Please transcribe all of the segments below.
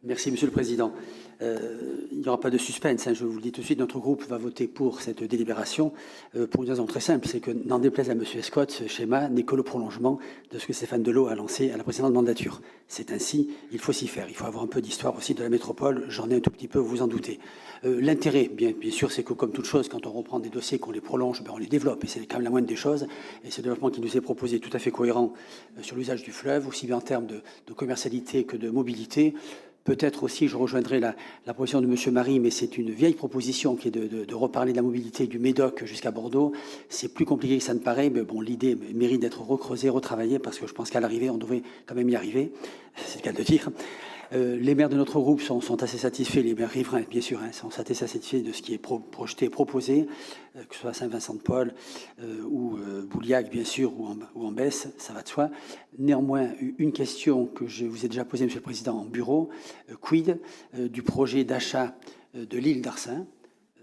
Merci, Monsieur le Président. Il n'y aura pas de suspense, hein, je vous le dis tout de suite, notre groupe va voter pour cette délibération pour une raison très simple, c'est que, n'en déplaise à M. Scott, ce schéma n'est que le prolongement de ce que Stéphane Delot a lancé à la précédente mandature. C'est ainsi, il faut s'y faire. Il faut avoir un peu d'histoire aussi de la métropole, j'en ai un tout petit peu, vous vous en doutez. L'intérêt, bien sûr, c'est que comme toute chose, quand on reprend des dossiers, qu'on les prolonge, on les développe, et c'est quand même la moindre des choses. Et ce développement qui nous est proposé est tout à fait cohérent sur l'usage du fleuve, aussi bien en termes de commercialité que de mobilité. Peut-être aussi, je rejoindrai la proposition de M. Marie, mais c'est une vieille proposition qui est de reparler de la mobilité du Médoc jusqu'à Bordeaux. C'est plus compliqué que ça ne paraît, mais bon, l'idée mérite d'être recreusée, retravaillée, parce que je pense qu'à l'arrivée, on devrait quand même y arriver. C'est le cas de dire. Les maires de notre groupe sont assez satisfaits, les maires riverains, bien sûr, sont assez satisfaits de ce qui est projeté, proposé, que ce soit à Saint-Vincent-de-Paul ou Bouliac, bien sûr, ou en Besse, ça va de soi. Néanmoins, une question que je vous ai déjà posée, Monsieur le Président, en bureau, quid du projet d'achat de l'île d'Arcin?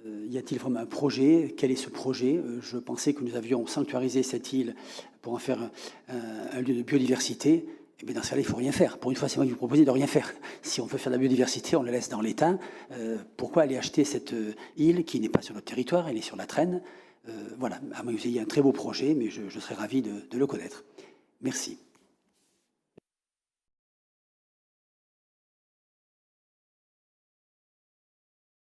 Y a-t-il vraiment un projet? Quel est ce projet? Je pensais que nous avions sanctuarisé cette île pour en faire un lieu de biodiversité. Eh bien, dans ce cas-là, il ne faut rien faire. Pour une fois, c'est moi qui vous propose de rien faire. Si on veut faire de la biodiversité, on la laisse dans l'état. Pourquoi aller acheter cette île qui n'est pas sur notre territoire, elle est sur la Trenne? Voilà, à moins que vous ayez un très beau projet, mais je serais ravi de le connaître. Merci.